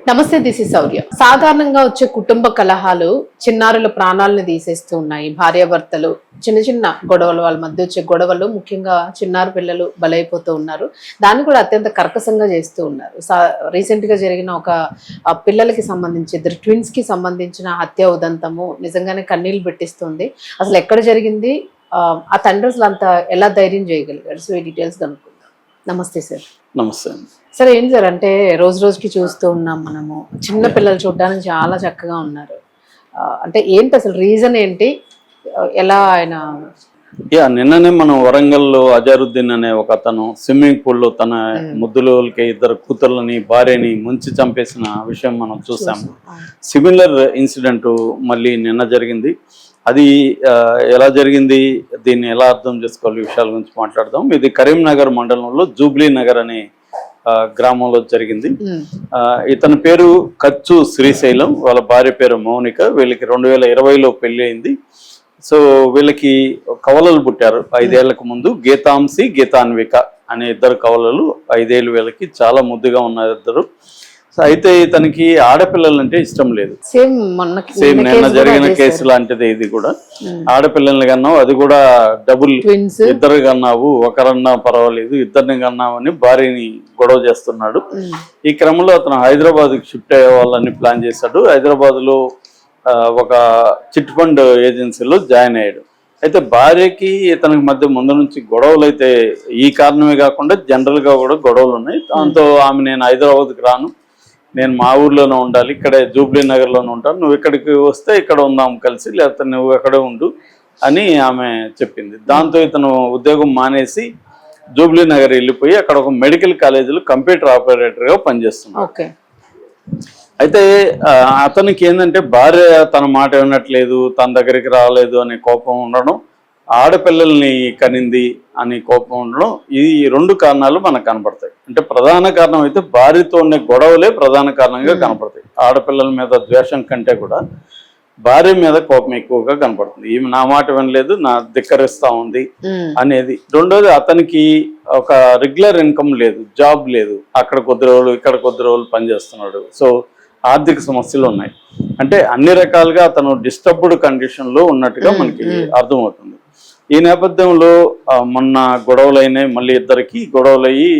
నమస్తే, this is శౌర్య. సాధారణంగా వచ్చే కుటుంబ కలహాలు చిన్నారుల ప్రాణాలను తీసేస్తూ ఉన్నాయి. భార్యాభర్తలు చిన్న చిన్న గొడవలు, వాళ్ళ మధ్య వచ్చే గొడవలు ముఖ్యంగా చిన్నారి పిల్లలు బలైపోతూ ఉన్నారు. దాన్ని కూడా అత్యంత కర్కశంగా చేస్తూ ఉన్నారు. రీసెంట్ గా జరిగిన ఒక పిల్లలకి సంబంధించి ఇద్దరు ట్విన్స్ కి సంబంధించిన హత్య ఉదంతము నిజంగానే కన్నీళ్లు పెట్టిస్తుంది. అసలు ఎక్కడ జరిగింది, ఆ తండ్రి అసలు అంత ఎలా ధైర్యం చేయగలిగాడు? సో ఈ డీటెయిల్స్ కనుక్కుందాం. నమస్తే సార్. నమస్తే. సరే, ఏంటి సార్ అంటే రోజు రోజుకి చూస్తూ ఉన్నాం మనము, చిన్న పిల్లలు చూడడానికి చాలా చక్కగా ఉన్నారు. అంటే ఏంటి అసలు రీజన్ ఏంటి, ఎలా ఆయన? నిన్ననే మనం వరంగల్లో అజరుద్దీన్ అనే ఒక అతను స్విమ్మింగ్ పూల్లో తన ముద్దులకి ఇద్దరు కూతుర్లని భార్యని ముంచి చంపేసిన విషయం మనం చూసాము. సిమిలర్ ఇన్సిడెంట్ మళ్ళీ నిన్న జరిగింది. అది ఎలా జరిగింది, దీన్ని ఎలా అర్థం చేసుకోవాలి, విషయాల గురించి మాట్లాడదాం. ఇది కరీంనగర్ మండలంలో జూబ్లీ నగర్ అనే గ్రామంలో జరిగింది. ఇతని పేరు కచ్చు శ్రీశైలం, వాళ్ళ భార్య పేరు మౌనిక. వీళ్ళకి 2020లో పెళ్లి అయింది. సో వీళ్ళకి కవలలు పుట్టారు 5 ఏళ్లకు ముందు. గీతాంశి, గీతాన్విక అనే ఇద్దరు కవలలు. 5 ఏళ్ళు వీళ్ళకి, చాలా ముద్దుగా ఉన్నారు ఇద్దరు. అయితే ఇతనికి ఆడపిల్లలు అంటే ఇష్టం లేదు. సేమ్ నిన్న జరిగిన కేసు లాంటిది ఇది కూడా. ఆడపిల్లల్ని కన్నావు, అది కూడా డబుల్, ఇద్దరు కన్నావు, ఒకరన్నా పర్వాలేదు, ఇద్దరిని కన్నావు అని భార్యని గొడవ చేస్తున్నాడు. ఈ క్రమంలో అతను హైదరాబాద్కి షిఫ్ట్ అయ్యే వాళ్ళని ప్లాన్ చేశాడు. హైదరాబాద్ లో ఒక చిట్ ఫండ్ ఏజెన్సీలో జాయిన్ అయ్యాడు. అయితే భార్యకి ఇతనికి మధ్య ముందు నుంచి గొడవలు అయితే ఈ కారణమే కాకుండా జనరల్ గా కూడా గొడవలు ఉన్నాయి. దాంతో ఆమె నేను హైదరాబాద్కి రాను, నేను మా ఊర్లోనే ఉండాలి, ఇక్కడే జూబ్లీ నగర్లోనే ఉంటాను, నువ్వు ఇక్కడికి వస్తే ఇక్కడ ఉందాం కలిసి, లేకపోతే నువ్వు ఎక్కడే ఉండు అని ఆమె చెప్పింది. దాంతో ఇతను ఉద్యోగం మానేసి జూబ్లీ నగర్ వెళ్ళిపోయి అక్కడ ఒక మెడికల్ కాలేజీలో కంప్యూటర్ ఆపరేటర్గా పనిచేస్తున్నాడు. అయితే అతనికి ఏంటంటే భార్య తన మాట వినట్లేదు, తన దగ్గరికి రాలేదు అనే కోపం ఉండడం, ఆడపిల్లల్ని కనింది అని కోపం ఉండడం, ఈ 2 కారణాలు మనకు కనపడతాయి. అంటే ప్రధాన కారణం అయితే భార్యతో ఉండే గొడవలే ప్రధాన కారణంగా కనపడతాయి. ఆడపిల్లల మీద ద్వేషం కంటే కూడా భార్య మీద కోపం ఎక్కువగా కనపడుతుంది. ఈమె నా మాట వినలేదు, నా ధిక్కరిస్తా ఉంది అనేది. రెండోది, అతనికి ఒక రెగ్యులర్ ఇన్కమ్ లేదు, జాబ్ లేదు, అక్కడ కొద్ది రోజులు ఇక్కడ కొద్ది రోజులు పనిచేస్తున్నాడు. సో ఆర్థిక సమస్యలు ఉన్నాయి. అంటే అన్ని రకాలుగా అతను డిస్టర్బ్డ్ కండిషన్లో ఉన్నట్టుగా మనకి అర్థమవుతుంది. ఈ నేపథ్యంలో మొన్న గొడవలైనాయి, మళ్ళీ ఇద్దరికి గొడవలయ్యి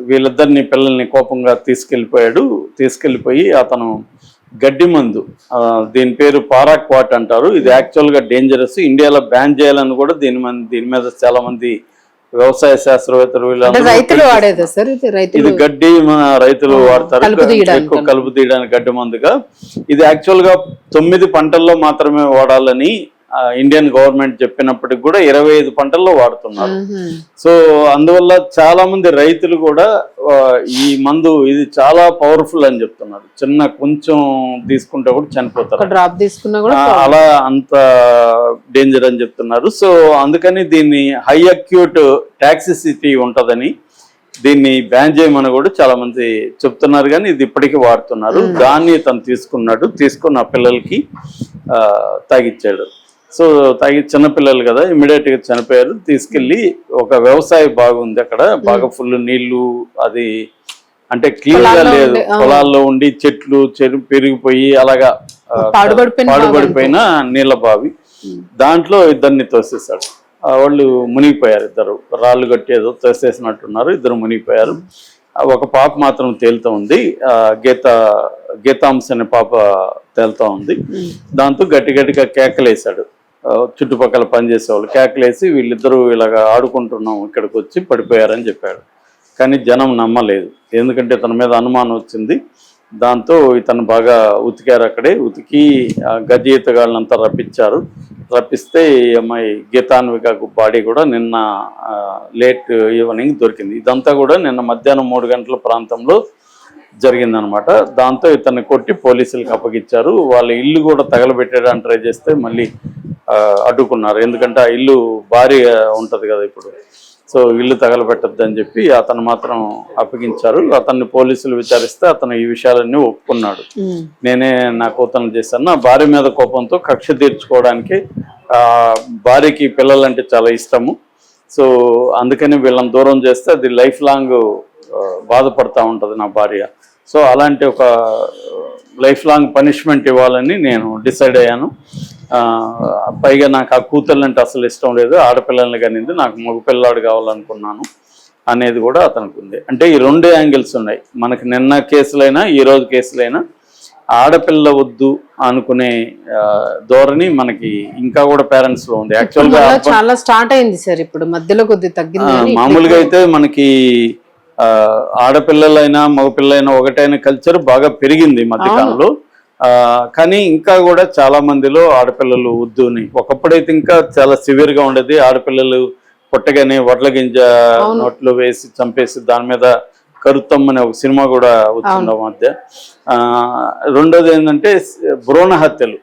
వీళ్ళిద్దరిని పిల్లల్ని కోపంగా తీసుకెళ్ళిపోయి అతను గడ్డి మందు, దీని పేరు పారాక్వాట్ అంటారు, ఇది యాక్చువల్గా డేంజరస్, ఇండియాలో బ్యాన్ చేయాలని కూడా దీని మీద చాలా మంది వ్యవసాయ శాస్త్రవేత్తలు ఇది గడ్డి రైతులు వాడతారు ఎక్కువ కలుపు తీయడానికి గడ్డి మందుగా. ఇది యాక్చువల్ గా 9 పంటల్లో మాత్రమే వాడాలని ఇండియన్ గవర్నమెంట్ చెప్పినప్పటికి కూడా 25 పంటల్లో వాడుతున్నారు. సో అందువల్ల చాలా మంది రైతులు కూడా ఈ మందు ఇది చాలా పవర్ఫుల్ అని చెప్తున్నారు. కొంచెం తీసుకుంటే కూడా చనిపోతారు, డ్రాప్ తీసుకున్నా కూడా అలా అంత డేంజర్ అని చెప్తున్నారు. సో అందుకని దీన్ని హై అక్యూట్ టాక్సిసిటీ ఉంటదని దీన్ని బ్యాన్ చేయమని కూడా చాలా మంది చెప్తున్నారు. కానీ ఇది ఇప్పటికీ వాడుతున్నారు. దాన్ని తను తీసుకున్న పిల్లలకి తాగిచ్చాడు. సో చిన్నపిల్లలు కదా, ఇమ్మీడియట్ గా చనిపోయారు. తీసుకెళ్లి ఒక వ్యవసాయ బాగుంది అక్కడ, బాగా ఫుల్ నీళ్లు, అది అంటే క్లీన్ గా లేదు, పొలాల్లో ఉండి చెట్లు పెరిగిపోయి అలాగా పాడుపడిపోయిన నీళ్ల బావి, దాంట్లో ఇద్దరిని తోసేశాడు. వాళ్ళు మునిగిపోయారు, ఇద్దరు రాళ్ళు కట్టేదో తోసేసినట్టున్నారు, ఇద్దరు మునిగిపోయారు. ఒక పాప మాత్రం తేలుతూ ఉంది, గీతాంశ అనే పాప తేలుతూ ఉంది. దాంతో గట్టిగా కేకలేశాడు. చుట్టుపక్కల పనిచేసేవాళ్ళు కేకలేసి వీళ్ళిద్దరూ ఇలాగా ఆడుకుంటున్నాం ఇక్కడికి వచ్చి పడిపోయారని చెప్పాడు. కానీ జనం నమ్మలేదు, ఎందుకంటే ఇతని మీద అనుమానం వచ్చింది. దాంతో ఇతను బాగా ఉతికారు. అక్కడే ఉతికి గజ్జి ఈతగాళ్ళంతా రప్పిస్తే ఈ అమ్మాయి గీతాన్విక బాడీ కూడా నిన్న లేట్ ఈవినింగ్ దొరికింది. ఇదంతా కూడా నిన్న మధ్యాహ్నం 3 గంటల ప్రాంతంలో జరిగిందనమాట. దాంతో ఇతన్ని కొట్టి పోలీసులకు అప్పగిచ్చారు. వాళ్ళ ఇల్లు కూడా తగలబెట్టడానికి ట్రై చేస్తే మళ్ళీ అడ్డుకున్నారు, ఎందుకంటే ఆ ఇల్లు భారీ ఉంటది కదా ఇప్పుడు. సో ఇల్లు తగలబెట్టద్దు అని చెప్పి అతను మాత్రం అప్పగించారు. అతన్ని పోలీసులు విచారిస్తే అతను ఈ విషయాలన్నీ ఒప్పుకున్నాడు. నేనే నా కూతురు చేశాను, నా భార్య మీద కోపంతో కక్ష తీర్చుకోవడానికి, భార్యకి పిల్లలంటే చాలా ఇష్టము, సో అందుకని వీళ్ళని దూరం చేస్తే అది లైఫ్ లాంగ్ బాధపడతా ఉంటుంది నా భార్య సో అలాంటి ఒక లైఫ్ లాంగ్ పనిష్మెంట్ ఇవ్వాలని నేను డిసైడ్ అయ్యాను. పైగా నాకు ఆ కూతుర్లు అంటే అసలు ఇష్టం లేదు, ఆడపిల్లల్ని కనింది, నాకు మగపిల్లాడు కావాలనుకున్నాను అనేది కూడా అతనికి ఉంది. అంటే ఈ రెండు యాంగిల్స్ ఉన్నాయి మనకి. నిన్న కేసులైనా ఈ రోజు కేసులైనా ఆడపిల్ల వద్దు అనుకునే ధోరణి మనకి ఇంకా కూడా పేరెంట్స్ లో ఉంది. యాక్చువల్ గా చాలా స్టార్ట్ అయింది సార్, ఇప్పుడు మధ్యలో కొద్దిగా తగ్గింది. మామూలుగా అయితే మనకి ఆడపిల్లలైనా మగపిల్లలైనా ఒకటైన కల్చర్ బాగా పెరిగింది మధ్యకాలంలో. కానీ ఇంకా కూడా చాలా మందిలో ఆడపిల్లలు వద్దుని. ఒకప్పుడైతే ఇంకా చాలా సివియర్ గా ఉండేది. ఆడపిల్లలు పుట్టగానే వడ్ల గింజ నోట్లో వేసి చంపేసి దాని మీద కరుత్తమ్ అనే ఒక సినిమా కూడా వచ్చింది మధ్య. రెండోది ఏంటంటే భ్రూణ హత్యలు.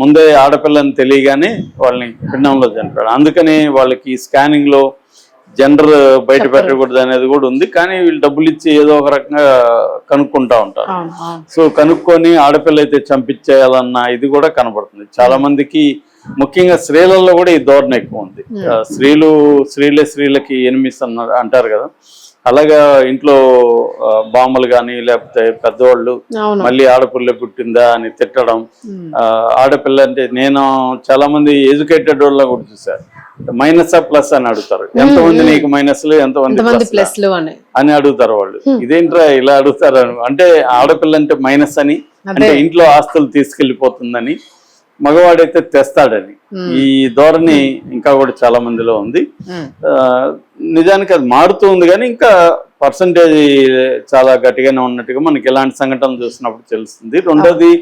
ముందే ఆడపిల్లని తెలియగానే వాళ్ళని పిండంలో చనిపోయాడు. అందుకని వాళ్ళకి స్కానింగ్ లో జెండర్ బయట పెట్టకూడదు అనేది కూడా ఉంది. కానీ వీళ్ళు డబ్బులు ఇచ్చి ఏదో ఒక రకంగా కనుక్కుంటా ఉంటారు. సో కనుక్కొని ఆడపిల్ల అయితే చంపించేయాలన్న ఇది కూడా కనబడుతుంది చాలా మందికి. ముఖ్యంగా స్త్రీలలో కూడా ఈ ధోరణి ఎక్కువ ఉంది. స్త్రీలకి ఎనిమిస్ అంటారు కదా, అలాగా ఇంట్లో బామ్మలు కానీ లేకపోతే పెద్దవాళ్ళు మళ్ళీ ఆడపిల్ల పుట్టిందా అని తిట్టడం. ఆడపిల్ల అంటే నేను చాలా మంది ఎడ్యుకేటెడ్ వాళ్ళ కూడా చూసారు, మైనస్ ప్లస్ అని అడుగుతారు. ఎంతమంది నీకు మైనస్లు ఎంతమంది ప్లస్లు అని అడుగుతారు వాళ్ళు. ఇదేంట్రా ఇలా అడుగుతారు అంటే ఆడపిల్ల అంటే మైనస్ అని, అంటే ఇంట్లో ఆస్తులు తీసుకెళ్లిపోతుందని, మగవాడైతే తెస్తాడని. ఈ ధోరణి ఇంకా కూడా చాలా మందిలో ఉంది. నిజానికి అది మారుతూ ఉంది కానీ ఇంకా పర్సంటేజ్ చాలా గట్టిగానే ఉన్నట్టుగా మనకి ఇలాంటి సంఘటనలు చూసినప్పుడు తెలుస్తుంది. రెండోది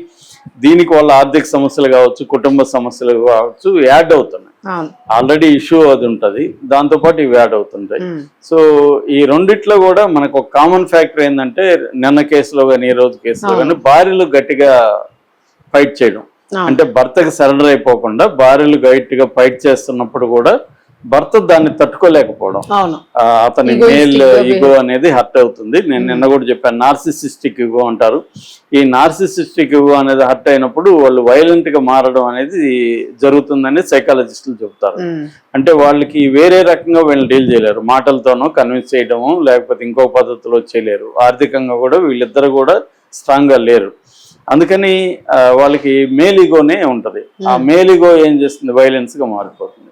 దీనికి వాళ్ళ ఆర్థిక సమస్యలు కావచ్చు, కుటుంబ సమస్యలు కావచ్చు యాడ్ అవుతున్నాయి. ఆల్రెడీ ఇష్యూ అది ఉంటుంది, దాంతోపాటు ఇవి యాడ్ అవుతుంటాయి. సో ఈ రెండిట్లో కూడా మనకు ఒక కామన్ ఫ్యాక్టర్ ఏంటంటే నిన్న కేసులో కానీ ఈ రోజు కేసులో కానీ భార్యలు గట్టిగా ఫైట్ చేయడం. అంటే భర్తకి సరెండర్ అయిపోకుండా భార్యలు గట్టిగా ఫైట్ చేస్తున్నప్పుడు కూడా భర్త దాన్ని తట్టుకోలేకపోవడం, అతని మేల్ ఈగో అనేది హర్ట్ అవుతుంది. నేను నిన్న కూడా చెప్పాను, నార్సిసిస్టిక్ ఈగో అంటారు. ఈ నార్సిసిస్టిక్ ఈగో అనేది హర్ట్ అయినప్పుడు వాళ్ళు వైలెంట్ గా మారడం అనేది జరుగుతుందని సైకాలజిస్టులు చెప్తారు. అంటే వాళ్ళకి వేరే రకంగా వీళ్ళని డీల్ చేయలేరు, మాటలతోనో కన్విన్స్ చేయడము లేకపోతే ఇంకో పద్ధతిలో చేయలేరు. ఆర్థికంగా కూడా వీళ్ళిద్దరు కూడా స్ట్రాంగ్ గా లేరు. అందుకని వాళ్ళకి మేలిగోనే ఉంటది. ఆ మేలిగో ఏం చేస్తుంది, వైలెన్స్ గా మారిపోతుంది.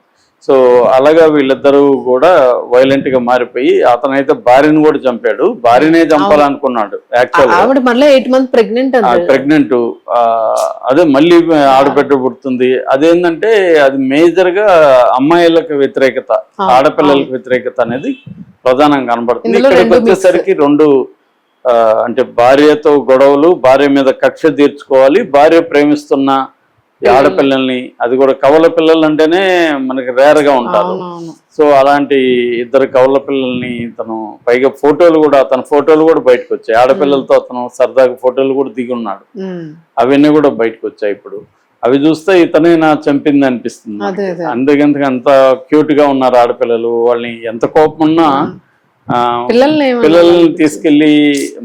సో అలాగా వీళ్ళిద్దరూ కూడా వైలెంట్ గా మారిపోయి అతనైతే భార్యను కూడా చంపాడు, భార్యనే చంపాలనుకున్నాడు. యాక్చువల్ ప్రెగ్నెంట్ అదే మళ్ళీ ఆడబిడ్డ పుడుతుంది. అదేంటంటే అది మేజర్ గా అమ్మాయిలకు వ్యతిరేకత, ఆడపిల్లలకు వ్యతిరేకత అనేది ప్రధానంగా కనబడుతుంది. ఇక్కడికి వచ్చేసరికి రెండు అంటే భార్యతో గొడవలు, భార్య మీద కక్ష తీర్చుకోవాలి, భార్య ప్రేమిస్తున్న ఆడపిల్లల్ని, అది కూడా కవల పిల్లలు అంటేనే మనకి రేర్ గా ఉంటారు. సో అలాంటి ఇద్దరు కవల పిల్లల్ని తను పైగా అతని ఫోటోలు కూడా బయటకు వచ్చాయి. ఆడపిల్లలతో అతను సరదాగా ఫోటోలు కూడా దిగి ఉన్నాడు, అవన్నీ కూడా బయటకు వచ్చాయి. ఇప్పుడు అవి చూస్తే ఇతనే నా చంపింది అనిపిస్తుంది. అందుకంతగా అంత క్యూట్ గా ఉన్నారు ఆడపిల్లలు. వాళ్ళని ఎంత కోపం ఉన్నా పిల్లల్ని తీసుకెళ్లి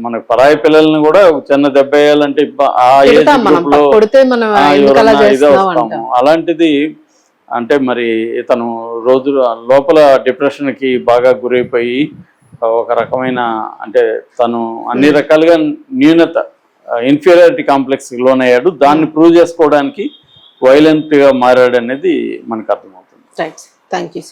మన పరాయి పిల్లల్ని కూడా చిన్న దెబ్బ వేయాలంటే ఆ ఏజ్ గ్రూప్ లో ఇదే వస్తాము. అలాంటిది అంటే మరి ఇతను రోజు లోపల డిప్రెషన్ కి బాగా గురైపోయి ఒక రకమైన అంటే తను అన్ని రకాలుగా న్యూనత, ఇన్ఫీరియారిటీ కాంప్లెక్స్ కి లోనయ్యాడు. దాన్ని ప్రూవ్ చేసుకోవడానికి వైలెంట్ గా మారాడు అనేది మనకు అర్థమవుతుంది. Thank you.